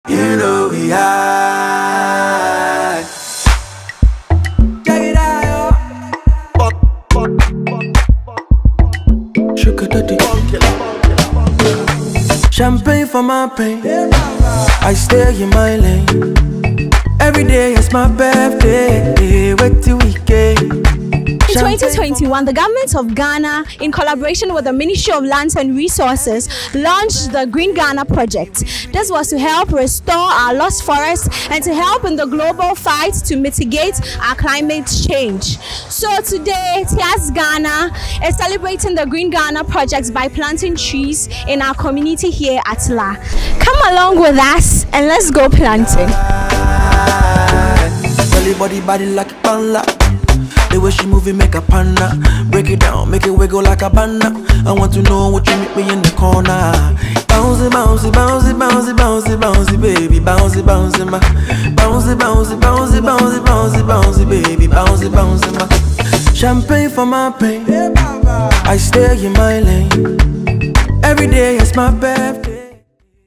You know we high. Check it out. Sugar daddy. Champagne for my pain. I stay in my lane. Every day is my birthday. Wait till weekend. In 2021, the government of Ghana, in collaboration with the Ministry of Lands and Resources, launched the Green Ghana project. This was to help restore our lost forests and to help in the global fight to mitigate our climate change. So today, TIAST Ghana is celebrating the Green Ghana project by planting trees in our community here at La. Come along with us and let's go planting. Body like a panda. The way she move it make a panda. Break it down, make it wiggle like a banda. I want to know what you meet me in the corner. Bouncy, bouncy, bouncy, bouncy, bouncy, bouncy, baby. Bouncy, bouncy, ma. Bouncy, bouncy, bouncy, bouncy, bouncy, bouncy, baby. Bouncy, bouncy, ma. Champagne for my pain. I stay in my lane. Every day is my birthday.